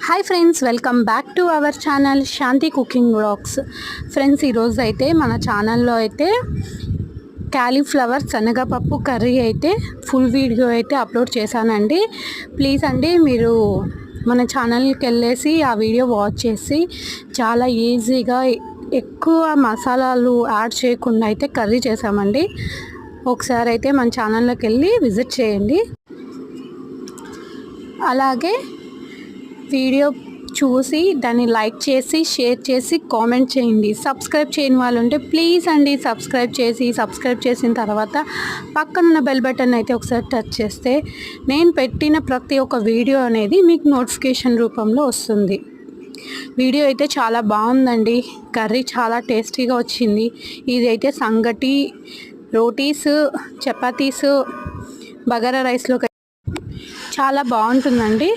Hi friends, welcome back to our channel Shanti cooking vlogs. Friends, ఈరోజు అయితే మన ఛానల్లో అయితే క్యాలీఫ్లవర్ శనగపప్పు కర్రీ అయితే ఫుల్ వీడియో అయితే అప్లోడ్ చేశానండి. ప్లీజ్ అండి, మీరు మన ఛానల్కి వెళ్ళేసి ఆ వీడియో వాచ్ చేసి చాలా ఈజీగా ఎక్కువ మసాలాలు యాడ్ చేయకుండా అయితే కర్రీ చేసామండి. ఒకసారి అయితే మన ఛానల్లోకి వెళ్ళి విజిట్ చేయండి. అలాగే వీడియో చూసి దాన్ని లైక్ చేసి షేర్ చేసి కామెంట్ చేయండి. సబ్స్క్రైబ్ చేయని వాళ్ళు ఉంటే ప్లీజ్ అండి సబ్స్క్రైబ్ చేసిన తర్వాత పక్కనున్న బెల్ బటన్ అయితే ఒకసారి టచ్ చేస్తే నేను పెట్టిన ప్రతి ఒక్క వీడియో అనేది మీకు నోటిఫికేషన్ రూపంలో వస్తుంది. వీడియో అయితే చాలా బాగుందండి. కర్రీ చాలా టేస్టీగా వచ్చింది. ఇది అయితే సంగటి, రోటీస్, చపాతీస్, బగారా రైస్లో చాలా బాగుంటుందండి.